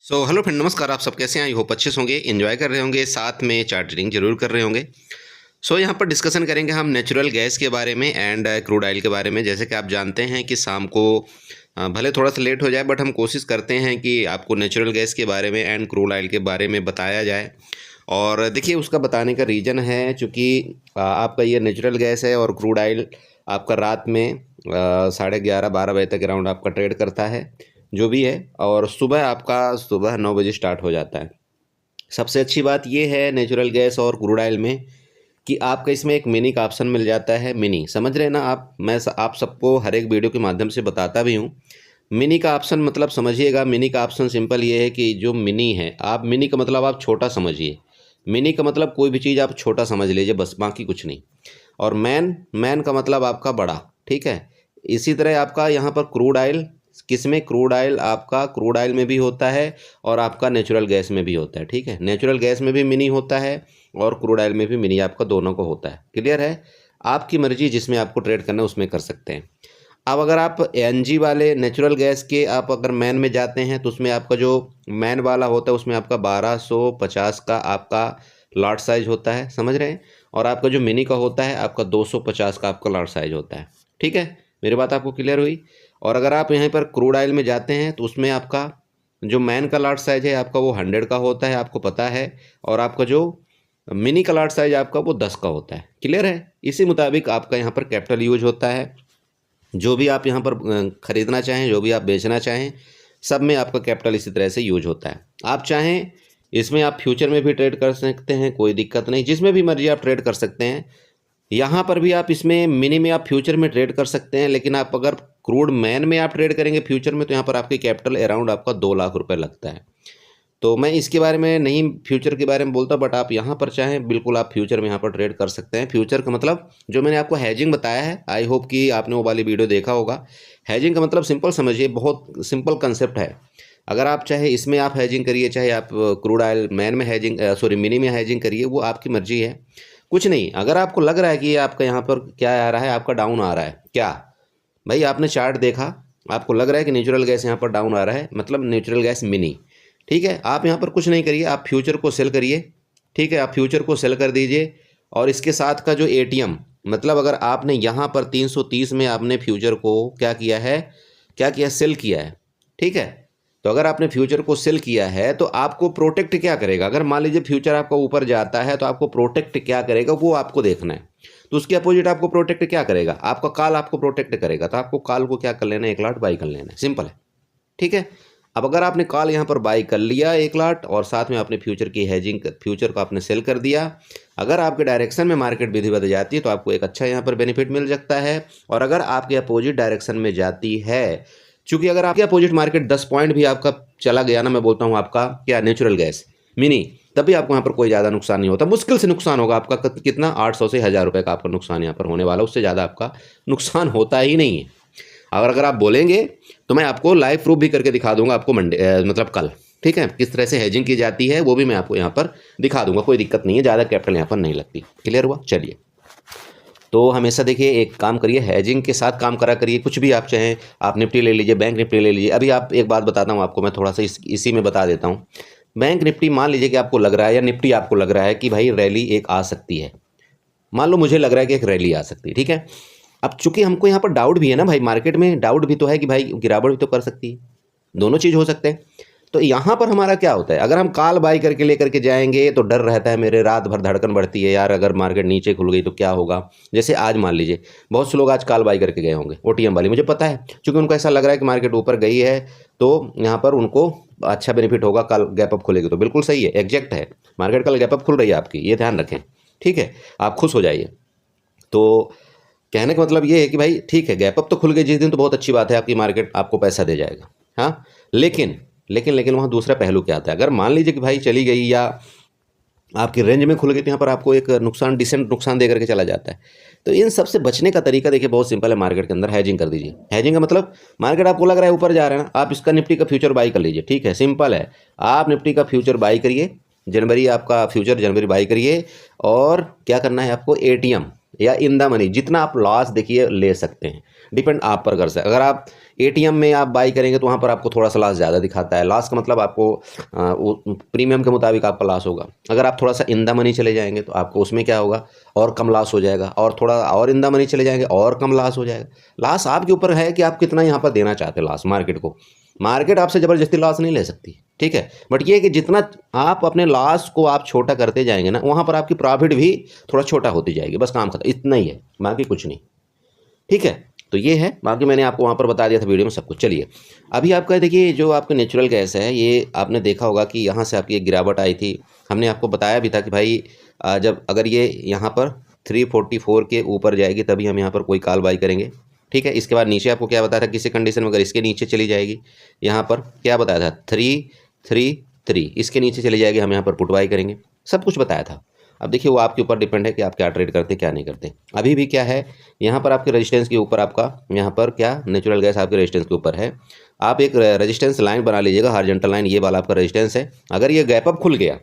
Hello friend, नमस्कार। आप सब कैसे हैं? आई होप अच्छे से होंगे, एंजॉय कर रहे होंगे, साथ में चार्ट ट्रेडिंग जरूर कर रहे होंगे। यहाँ पर डिस्कशन करेंगे हम नेचुरल गैस के बारे में एंड क्रूड ऑयल के बारे में। जैसे कि आप जानते हैं कि शाम को भले थोड़ा सा लेट हो जाए, बट हम कोशिश करते हैं कि आपको नेचुरल गैस के बारे में एंड क्रूड ऑयल के बारे में बताया जाए। और देखिए, उसका बताने का रीज़न है चूँकि आपका ये नेचुरल गैस है और क्रूड ऑयल आपका रात में 11:30-12 बजे तक अराउंड आपका ट्रेड करता है, जो भी है। और सुबह 9 बजे स्टार्ट हो जाता है। सबसे अच्छी बात ये है नेचुरल गैस और क्रूड ऑयल में कि आपका इसमें एक मिनी का ऑप्शन मिल जाता है। मिनी समझ रहे हैं ना आप? आप सबको हर एक वीडियो के माध्यम से बताता भी हूँ। मिनी का ऑप्शन मतलब समझिएगा। मिनी का ऑप्शन सिंपल ये है कि जो मिनी है, आप मिनी का मतलब आप छोटा समझिए। मिनी का मतलब कोई भी चीज़ आप छोटा समझ लीजिए, बस, बाकी कुछ नहीं। और मैन मैन का मतलब आपका बड़ा, ठीक है। इसी तरह आपका यहाँ पर क्रूड ऑयल, किसमें? क्रूड ऑयल आपका क्रूड ऑयल में भी होता है और आपका नेचुरल गैस में भी होता है, ठीक है। नेचुरल गैस में भी मिनी होता है और क्रूड ऑयल में भी मिनी, आपका दोनों को होता है। क्लियर है? आपकी मर्जी, जिसमें आपको ट्रेड करना है उसमें कर सकते हैं। अब अगर आप एनजी वाले नेचुरल गैस के आप अगर मैन में जाते हैं तो उसमें आपका जो मैन वाला होता है उसमें आपका 1250 का आपका लॉट साइज होता है, समझ रहे हैं। और आपका जो मिनी का होता है आपका 250 का आपका लॉट साइज होता है, ठीक है। मेरी बात आपको क्लियर हुई? और अगर आप यहाँ पर क्रूड ऑयल में जाते हैं तो उसमें आपका जो मैन का लॉट साइज है आपका वो 100 का होता है, आपको पता है। और आपका जो मिनी का लॉट साइज आपका वो 10 का होता है। क्लियर है? इसी मुताबिक आपका यहाँ पर कैपिटल यूज होता है। जो भी आप यहाँ पर ख़रीदना चाहें, जो भी आप बेचना चाहें, सब में आपका कैपिटल इसी तरह से यूज होता है। आप चाहें इसमें आप फ्यूचर में भी ट्रेड कर सकते हैं, कोई दिक्कत नहीं, जिसमें भी मर्जी आप ट्रेड कर सकते हैं। यहाँ पर भी आप इसमें मिनी में आप फ्यूचर में ट्रेड कर सकते हैं, लेकिन आप अगर क्रूड मैन में आप ट्रेड करेंगे फ्यूचर में तो यहाँ पर आपकी कैपिटल अराउंड आपका 2 लाख रुपए लगता है। तो मैं इसके बारे में नहीं, फ्यूचर के बारे में बोलता, बट आप यहाँ पर चाहें बिल्कुल आप फ्यूचर में यहाँ पर ट्रेड कर सकते हैं। फ्यूचर का मतलब जो मैंने आपको हैजिंग बताया है, आई होप कि आपने वो वाली वीडियो देखा होगा। हैजिंग का मतलब सिंपल समझिए, बहुत सिंपल कंसेप्ट है। अगर आप चाहे इसमें आप हैजिंग करिए, चाहे आप क्रूड ऑयल मैन में हैजिंग मिनी में हैजिंग करिए, वो आपकी मर्जी है। कुछ नहीं, अगर आपको लग रहा है कि ये आपका यहाँ पर क्या आ रहा है, आपका डाउन आ रहा है, क्या भाई आपने चार्ट देखा, आपको लग रहा है कि नेचुरल गैस यहाँ पर डाउन आ रहा है, मतलब नेचुरल गैस मिनी, ठीक है। आप यहाँ पर कुछ नहीं करिए, आप फ्यूचर को सेल करिए, ठीक है। आप फ्यूचर को सेल कर दीजिए। और इसके साथ का जो एटीएम, मतलब अगर आपने यहाँ पर 330 में आपने फ्यूचर को क्या किया है, सेल किया है, ठीक है। तो अगर आपने फ्यूचर को सेल किया है तो आपको प्रोटेक्ट क्या करेगा? अगर मान लीजिए फ्यूचर आपका ऊपर जाता है तो आपको प्रोटेक्ट क्या करेगा वो आपको देखना है। तो उसके अपोजिट आपको प्रोटेक्ट क्या करेगा? आपका कॉल आपको प्रोटेक्ट करेगा। तो आपको कॉल को क्या कर लेना है? 1 लाख बाई कर लेना है, सिंपल है, ठीक है। अब अगर आपने कॉल यहाँ पर बाई कर लिया 1 लाख और साथ में आपने फ्यूचर की हैजिंग, फ्यूचर को आपने सेल कर दिया, अगर आपके डायरेक्शन में मार्केट विधि जाती है तो आपको एक अच्छा यहाँ पर बेनिफिट मिल सकता है। और अगर आपके अपोजिट डायरेक्शन में जाती है, चूंकि अगर आपके अपोजिट मार्केट 10 पॉइंट भी आपका चला गया ना, मैं बोलता हूँ आपका क्या नेचुरल गैस मिनी, तभी आपको यहाँ पर कोई ज़्यादा नुकसान नहीं होता। मुश्किल से नुकसान होगा आपका कितना, 800 से 1000 रुपये का आपका नुकसान यहाँ पर होने वाला, उससे ज़्यादा आपका नुकसान होता ही नहीं है। अगर आप बोलेंगे तो मैं आपको लाइव प्रूफ भी करके दिखा दूंगा आपको मतलब कल, ठीक है। किस तरह से हेजिंग की जाती है वो भी मैं आपको यहाँ पर दिखा दूंगा, कोई दिक्कत नहीं है, ज़्यादा कैपिटल यहाँ पर नहीं लगती। क्लियर हुआ? चलिए, तो हमेशा देखिए एक काम करिए, हैजिंग के साथ काम करा करिए। कुछ भी आप चाहें, आप निफ्टी ले लीजिए, बैंक निफ्टी ले लीजिए। अभी आप एक बात बताता हूँ आपको, मैं थोड़ा सा इसी में बता देता हूँ। बैंक निफ्टी मान लीजिए कि आपको लग रहा है, या निफ्टी आपको लग रहा है कि भाई रैली एक आ सकती है, मान लो मुझे लग रहा है कि एक रैली आ सकती है, ठीक है। अब चूंकि हमको यहाँ पर डाउट भी है ना भाई, मार्केट में डाउट भी तो है कि भाई गिरावट भी तो कर सकती है, दोनों चीज़ हो सकते हैं। तो यहाँ पर हमारा क्या होता है, अगर हम कॉल बाई करके लेकर के जाएंगे तो डर रहता है, मेरे रात भर धड़कन बढ़ती है यार, अगर मार्केट नीचे खुल गई तो क्या होगा। जैसे आज मान लीजिए बहुत से लोग आज कॉल बाई करके गए होंगे, ओटीएम वाली, मुझे पता है, क्योंकि उनको ऐसा लग रहा है कि मार्केट ऊपर गई है तो यहाँ पर उनको अच्छा बेनिफिट होगा, कल गैप अप खुलेगी तो बिल्कुल सही है, एग्जैक्ट है। मार्केट कल गैप अप खुल रही है आपकी, ये ध्यान रखें, ठीक है। आप खुश हो जाइए। तो कहने का मतलब ये है कि भाई ठीक है, गैप अप तो खुल गई जिस दिन तो बहुत अच्छी बात है, आपकी मार्केट आपको पैसा दे जाएगा, हाँ। लेकिन वहाँ दूसरा पहलू क्या आता है, अगर मान लीजिए कि भाई चली गई या आपकी रेंज में खुल गई तो यहाँ पर आपको एक नुकसान, डिसेंट नुकसान दे करके चला जाता है। तो इन सब से बचने का तरीका देखिए बहुत सिंपल है, मार्केट के अंदर हैजिंग कर दीजिए। हैजिंग का मतलब मार्केट आपको लग रहा है ऊपर जा रहा है ना, आप इसका निफ्टी का फ्यूचर बाई कर लीजिए, ठीक है, सिंपल है। आप निफ्टी का फ्यूचर बाई करिए, जनवरी आपका फ्यूचर जनवरी बाई करिए। और क्या करना है आपको, एटीएम या इन द मनी, जितना आप लॉस देखिए ले सकते हैं, डिपेंड आप पर कर सकते। अगर आप एटीएम में आप बाई करेंगे तो वहाँ पर आपको थोड़ा सा लॉस ज़्यादा दिखाता है। लॉस का मतलब आपको प्रीमियम के मुताबिक आपका लॉस होगा। अगर आप थोड़ा सा इन द मनी चले जाएंगे तो आपको उसमें क्या होगा, और कम लॉस हो जाएगा, और थोड़ा और इन द मनी चले जाएंगे और कम लॉस हो जाएगा। लॉस आपके ऊपर है कि आप कितना यहाँ पर देना चाहते हैं लॉस मार्केट को। मार्केट आपसे ज़बरदस्ती लॉस नहीं ले सकती, ठीक है। बट ये है कि जितना आप अपने लॉस को आप छोटा करते जाएंगे ना, वहाँ पर आपकी प्रॉफिट भी थोड़ा छोटा होती जाएगी। बस काम खत्म, इतना ही है, बाकी कुछ नहीं, ठीक है। तो ये है, बाकी मैंने आपको वहाँ पर बता दिया था वीडियो में सब कुछ। चलिए अभी आपका देखिए, जो आपका नेचुरल गैस है, ये आपने देखा होगा कि यहाँ से आपकी एक गिरावट आई थी। हमने आपको बताया भी था कि भाई जब अगर ये यहाँ पर 344 के ऊपर जाएगी तभी हम यहाँ पर कोई कॉल बाई करेंगे, ठीक है। इसके बाद नीचे आपको क्या बताया था, किसी कंडीशन में अगर इसके नीचे चली जाएगी, यहाँ पर क्या बताया था 333, इसके नीचे चली जाएगी, हम यहाँ पर पुट बाई करेंगे, सब कुछ बताया था। अब देखिए वो आपके ऊपर डिपेंड है कि आप क्या ट्रेड करते क्या नहीं करते। अभी भी क्या है, यहाँ पर आपके रेजिस्टेंस के ऊपर आपका, यहाँ पर क्या नेचुरल गैस आपके रेजिस्टेंस के ऊपर है। आप एक रेजिस्टेंस लाइन बना लीजिएगा, हॉरिजॉन्टल लाइन, ये वाला आपका रेजिस्टेंस है। अगर ये गैप अप खुल गया,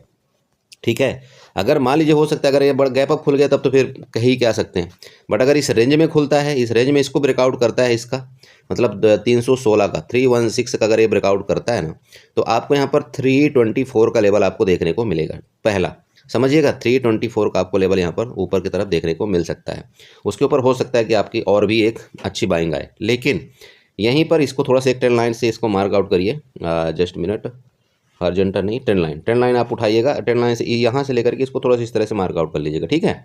ठीक है, अगर मान लीजिए हो सकता है अगर ये बड़ा गैप अप खुल गया तब तो फिर कहीं क्या सकते हैं। बट अगर इस रेंज में खुलता है, इस रेंज में इसको ब्रेकआउट करता है, इसका मतलब 316 का 316 का अगर ये ब्रेकआउट करता है ना, तो आपको यहाँ पर 324 का लेवल आपको देखने को मिलेगा। पहला समझिएगा, 324 का आपको लेवल यहाँ पर ऊपर की तरफ देखने को मिल सकता है। उसके ऊपर हो सकता है कि आपकी और भी एक अच्छी बाइंग आए, लेकिन यहीं पर इसको थोड़ा सा एक 10 लाइन से इसको मार्क आउट करिए। जस्ट मिनट, हॉरिजॉन्टल नहीं, 10 लाइन आप उठाइएगा। 10 लाइन से यहाँ से लेकर के इसको थोड़ा सा इस तरह से मार्क आउट कर लीजिएगा, ठीक है।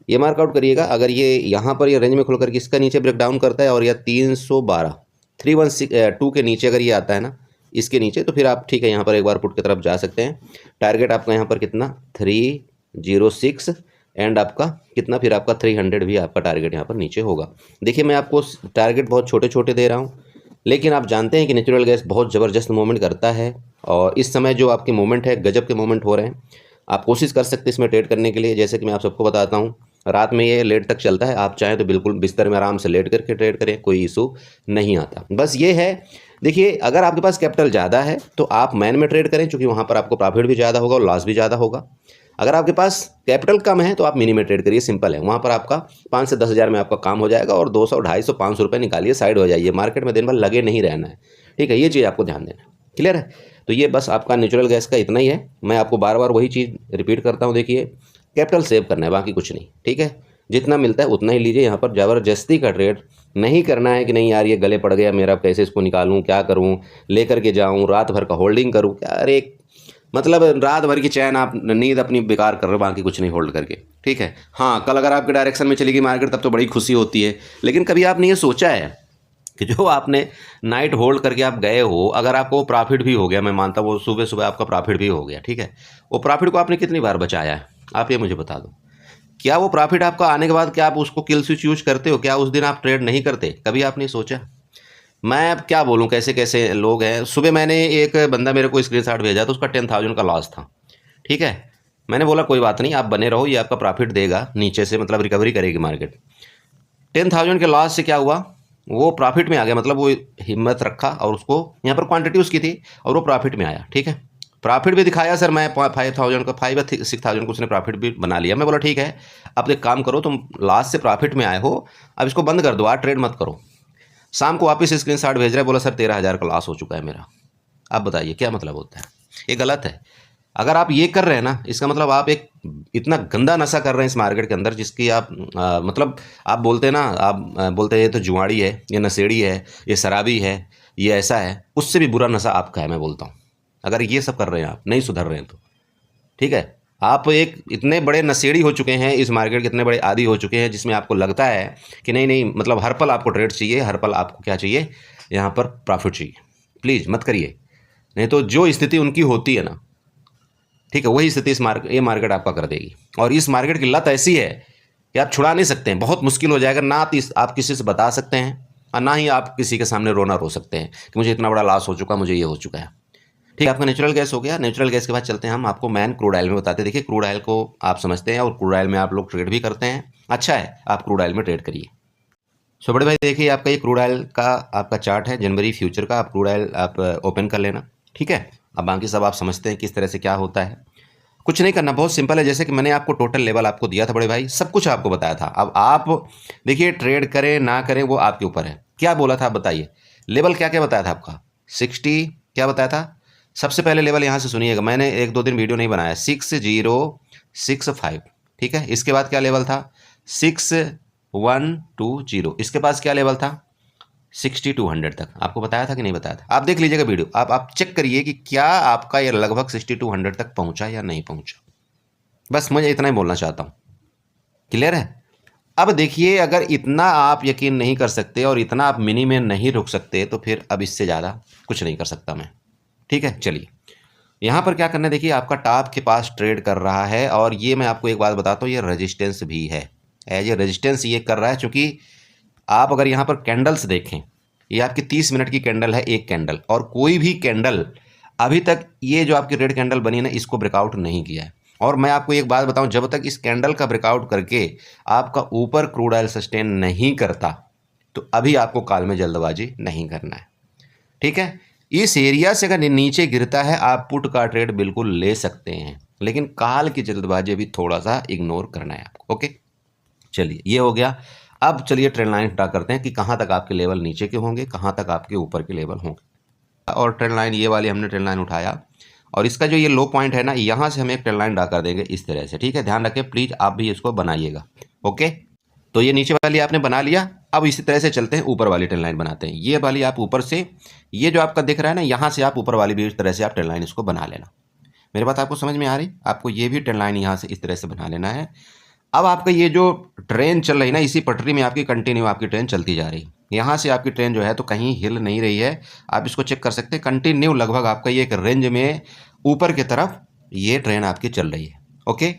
ये मार्क आउट करिएगा। अगर ये यहाँ पर ये रेंज में खुल करके इसका नीचे ब्रेक डाउन करता है और यह 312 312 के नीचे अगर ये आता है ना, इसके नीचे, तो फिर आप ठीक है यहाँ पर एक बार पुट की तरफ जा सकते हैं। टारगेट आपका यहाँ पर कितना 306 एंड आपका कितना, फिर आपका 300 भी आपका टारगेट यहाँ पर नीचे होगा। देखिए मैं आपको टारगेट बहुत छोटे छोटे दे रहा हूँ, लेकिन आप जानते हैं कि नेचुरल गैस बहुत ज़बरदस्त मूवमेंट करता है। और इस समय जो आपके मूवमेंट है, गजब के मूवमेंट हो रहे हैं। आप कोशिश कर सकते हैं इसमें ट्रेड करने के लिए। जैसे कि मैं आप सबको बताता हूँ, रात में ये लेट तक चलता है। आप चाहें तो बिल्कुल बिस्तर में आराम से लेट करके ट्रेड करें, कोई इशू नहीं आता। बस ये है, देखिए अगर आपके पास कैपिटल ज़्यादा है तो आप मैन में ट्रेड करें, क्योंकि वहाँ पर आपको प्रॉफिट भी ज़्यादा होगा और लॉस भी ज़्यादा होगा। अगर आपके पास कैपिटल कम है तो आप मिनी में ट्रेड करिए, सिंपल है। वहाँ पर आपका 5 से 10 हज़ार में आपका काम हो जाएगा और 200, 250, 500 रुपये निकालिए, साइड हो जाइए। मार्केट में दिन भर लगे नहीं रहना है, ठीक है। ये चीज़ आपको ध्यान देना है, क्लियर है। तो ये बस आपका नेचुरल गैस का इतना ही है। मैं आपको बार बार वही चीज़ रिपीट करता हूँ, देखिए कैपिटल सेव करना है, बाकी कुछ नहीं, ठीक है। जितना मिलता है उतना ही लीजिए। यहाँ पर ज़बरदस्ती का ट्रेड नहीं करना है कि नहीं यार ये गले पड़ गया मेरा, कैसे इसको निकालूं, क्या करूं, लेकर के जाऊं, रात भर का होल्डिंग करूं, क्या अरे मतलब रात भर की चैन आप नींद अपनी बेकार कर रहे हो, बाकी कुछ नहीं होल्ड करके, ठीक है। हाँ, कल अगर आपके डायरेक्शन में चली गई मार्केट तब तो बड़ी खुशी होती है, लेकिन कभी आपने ये सोचा है कि जो आपने नाइट होल्ड करके आप गए हो, अगर आपको प्रॉफिट भी हो गया, मैं मानता हूँ वो सुबह सुबह आपका प्रॉफिट भी हो गया, ठीक है, वो प्रॉफिट को आपने कितनी बार बचाया है, आप ये मुझे बता दो। क्या वो प्रॉफिट आपका आने के बाद क्या आप उसको किल स्विच यूज करते हो? क्या उस दिन आप ट्रेड नहीं करते? कभी आपने सोचा? मैं अब क्या बोलूं, कैसे कैसे लोग हैं। सुबह मैंने एक बंदा मेरे को स्क्रीनशॉट भेजा तो उसका 10,000 का लॉस था, ठीक है। मैंने बोला कोई बात नहीं, आप बने रहो, ये आपका प्रॉफिट देगा नीचे से, मतलब रिकवरी करेगी मार्केट। 10,000 के लॉस से क्या हुआ, वो प्रॉफिट में आ गया, मतलब वो हिम्मत रखा और उसको यहाँ पर क्वांटिटी उसकी थी और वो प्रॉफिट में आया, ठीक है। प्रॉफिट भी दिखाया सर, मैं 5,000 का 5 या 6,000 को उसने प्रॉफिट भी बना लिया। मैं बोला ठीक है, अब एक काम करो, तुम लास्ट से प्रॉफिट में आए हो, अब इसको बंद कर दो, आज ट्रेड मत करो। शाम को वापस स्क्रीनशॉट भेज रहा है, बोला सर 13,000 का लॉस हो चुका है मेरा। अब बताइए क्या मतलब होता है? ये गलत है। अगर आप ये कर रहे हैं ना, इसका मतलब आप एक इतना गंदा नशा कर रहे हैं इस मार्केट के अंदर, जिसकी आप मतलब आप बोलते हैं ना, आप बोलते हैं ये तो जुआड़ी है, ये नशेड़ी है, ये शराबी है, ये ऐसा है, उससे भी बुरा नशा आपका है, मैं बोलता हूँ। अगर ये सब कर रहे हैं, आप नहीं सुधर रहे हैं तो, ठीक है। आप एक इतने बड़े नशेड़ी हो चुके हैं इस मार्केट के, इतने बड़े आदी हो चुके हैं, जिसमें आपको लगता है कि नहीं नहीं, मतलब हर पल आपको ट्रेड चाहिए, हर पल आपको क्या चाहिए, यहाँ पर प्रॉफिट चाहिए। प्लीज़ मत करिए, नहीं तो जो स्थिति उनकी होती है ना, ठीक है, वही स्थिति ये मार्केट आपका कर देगी। और इस मार्केट की लत ऐसी है कि आप छुड़ा नहीं सकते हैं, बहुत मुश्किल हो जाएगा। ना आप किसी से बता सकते हैं और ना ही आप किसी के सामने रोना रो सकते हैं कि मुझे इतना बड़ा लॉस हो चुका, मुझे ये हो चुका है, ठीक है। आपका नेचुरल गैस हो गया। नेचुरल गैस के बाद चलते हैं हम आपको मैन क्रूड ऑयल में बताते हैं। देखिए क्रूड ऑयल को आप समझते हैं और क्रूड ऑयल में आप लोग ट्रेड भी करते हैं, अच्छा है, आप क्रूड ऑयल में ट्रेड करिए। सो बड़े भाई देखिए, आपका ये क्रूड ऑयल का आपका चार्ट है जनवरी फ्यूचर का। आप क्रूड ऑयल आप ओपन कर लेना, ठीक है। अब बाकी सब आप समझते हैं किस तरह से क्या होता है। कुछ नहीं करना, बहुत सिंपल है। जैसे कि मैंने आपको टोटल लेवल आपको दिया था बड़े भाई, सब कुछ आपको बताया था। अब आप देखिए ट्रेड करें ना करें वो आपके ऊपर है। क्या बोला था आप बताइए, लेवल क्या क्या बताया था आपका, 60 क्या बताया था, सबसे पहले लेवल यहाँ से सुनिएगा, मैंने 1-2 दिन वीडियो नहीं बनाया, 6065, ठीक है। इसके बाद क्या लेवल था, 6120, इसके पास क्या लेवल था, 6200 तक आपको बताया था कि नहीं बताया था। आप देख लीजिएगा वीडियो, आप चेक करिए कि क्या आपका ये लगभग 6200 तक पहुंचा या नहीं पहुंचा। बस मुझे इतना ही बोलना चाहता हूँ, क्लियर है। अब देखिए, अगर इतना आप यकीन नहीं कर सकते और इतना आप मिनी में नहीं रुक सकते तो फिर अब इससे ज़्यादा कुछ नहीं कर सकता मैं, ठीक है। चलिए यहाँ पर क्या करना है, देखिए आपका टॉप के पास ट्रेड कर रहा है और ये मैं आपको एक बात बताता हूँ, ये रेजिस्टेंस भी है, एज ए रेजिस्टेंस ये कर रहा है। चूँकि आप अगर यहाँ पर कैंडल्स देखें, ये आपकी 30 मिनट की कैंडल है, एक कैंडल, और कोई भी कैंडल अभी तक ये जो आपकी रेड कैंडल बनी है ना, इसको ब्रेकआउट नहीं किया है। और मैं आपको एक बात बताऊं, जब तक इस कैंडल का ब्रेकआउट करके आपका ऊपर क्रूड ऑयल सस्टेन नहीं करता तो अभी आपको कॉल में जल्दबाजी नहीं करना है, ठीक है। इस एरिया से अगर नीचे गिरता है आप पुट का ट्रेड बिल्कुल ले सकते हैं, लेकिन कॉल की जल्दबाजी अभी थोड़ा सा इग्नोर करना है आपको, ओके। चलिए ये हो गया। अब चलिए ट्रेंड लाइन ड्रा करते हैं कि कहाँ तक आपके लेवल नीचे के होंगे, कहाँ तक आपके ऊपर के लेवल होंगे। और ट्रेंड लाइन ये वाली हमने ट्रेंड लाइन उठाया और इसका जो ये लो पॉइंट है ना, यहाँ से हम एक ट्रेंड लाइन ड्रा कर देंगे इस तरह से, ठीक है। ध्यान रखें प्लीज़, आप भी इसको बनाइएगा, ओके। तो ये नीचे वाली आपने बना लिया। अब इसी तरह से चलते हैं, ऊपर वाली ट्रेंड लाइन बनाते हैं। ये वाली आप ऊपर से, ये जो आपका दिख रहा है ना, यहाँ से आप ऊपर वाली भी इस तरह से आप ट्रेंड लाइन इसको बना लेना। मेरी बात आपको समझ में आ रही, आपको ये भी ट्रेंड लाइन यहाँ से इस तरह से बना लेना है। अब आपका ये जो ट्रेन चल रही है ना, इसी पटरी में आपकी कंटिन्यू आपकी ट्रेन चलती जा रही है। यहाँ से आपकी ट्रेन जो है तो कहीं हिल नहीं रही है, आप इसको चेक कर सकते हैं। कंटिन्यू लगभग आपका ये एक रेंज में ऊपर की तरफ ये ट्रेन आपकी चल रही है, ओके।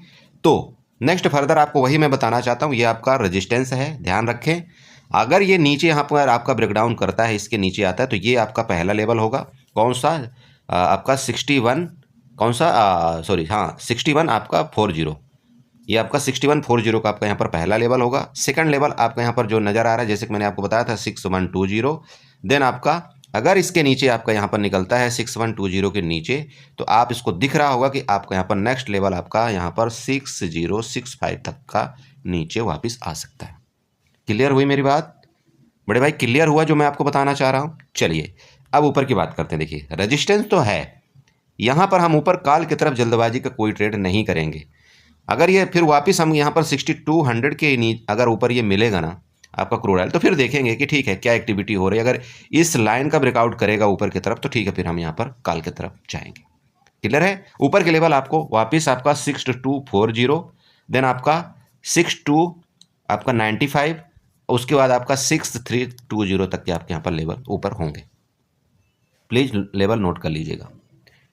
तो नेक्स्ट फर्दर आपको वही मैं बताना चाहता हूँ, ये आपका रेजिस्टेंस है, ध्यान रखें। अगर ये नीचे यहाँ पर आपका ब्रेकडाउन करता है, इसके नीचे आता है, तो ये आपका पहला लेवल होगा। कौन सा, आपका 61, कौन सा, सॉरी हाँ 61 आपका 40, ये आपका 6140 का आपका यहाँ पर पहला लेवल होगा। सेकंड लेवल आपका यहाँ पर जो नज़र आ रहा है, जैसे कि मैंने आपको बताया था 6120। देन आपका अगर इसके नीचे आपका यहाँ पर निकलता है 6120 के नीचे, तो आप इसको दिख रहा होगा कि आपका यहाँ पर नेक्स्ट लेवल आपका यहाँ पर 6065 तक का नीचे वापस आ सकता है। क्लियर हुई मेरी बात बड़े भाई, क्लियर हुआ जो मैं आपको बताना चाह रहा हूँ। चलिए अब ऊपर की बात करते हैं। देखिए रजिस्टेंस तो है, यहाँ पर हम ऊपर कॉल की तरफ जल्दबाजी का कोई ट्रेड नहीं करेंगे। अगर ये फिर वापस हम यहाँ पर 6200 के नीचे अगर ऊपर ये मिलेगा ना आपका क्रूड ऑयल, तो फिर देखेंगे कि ठीक है क्या एक्टिविटी हो रही है। अगर इस लाइन का ब्रेकआउट करेगा ऊपर की तरफ तो ठीक है, फिर हम यहाँ पर कॉल की तरफ जाएंगे। क्लियर है। ऊपर के लेवल आपको वापस आपका 6240, देन आपका 62 आपका 95, उसके बाद आपका 6320 तक के आपके यहाँ पर लेवल ऊपर होंगे। प्लीज़ लेवल नोट कर लीजिएगा,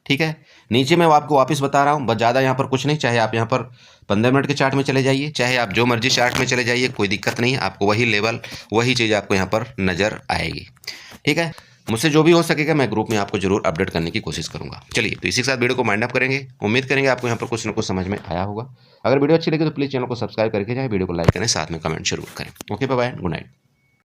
ठीक है। नीचे मैं आपको वापस बता रहा हूँ, बस ज़्यादा यहाँ पर कुछ नहीं, चाहे आप यहाँ पर 15 मिनट के चार्ट में चले जाइए, चाहे आप जो मर्जी चार्ट में चले जाइए, कोई दिक्कत नहीं है। आपको वही लेवल वही चीज़ आपको यहाँ पर नज़र आएगी, ठीक है। मुझसे जो भी हो सकेगा मैं ग्रुप में आपको जरूर अपडेट करने की कोशिश करूँगा। चलिए तो इसी के साथ वीडियो को माइंड अप करेंगे। उम्मीद करेंगे आपको यहाँ पर कुछ ना कुछ समझ में आया होगा। अगर वीडियो अच्छी लगी तो प्लीज़ चैनल को सब्सक्राइब करके जाए, वीडियो को लाइक करें, साथ में कमेंट जरूर करें। Okay bye bye, good night.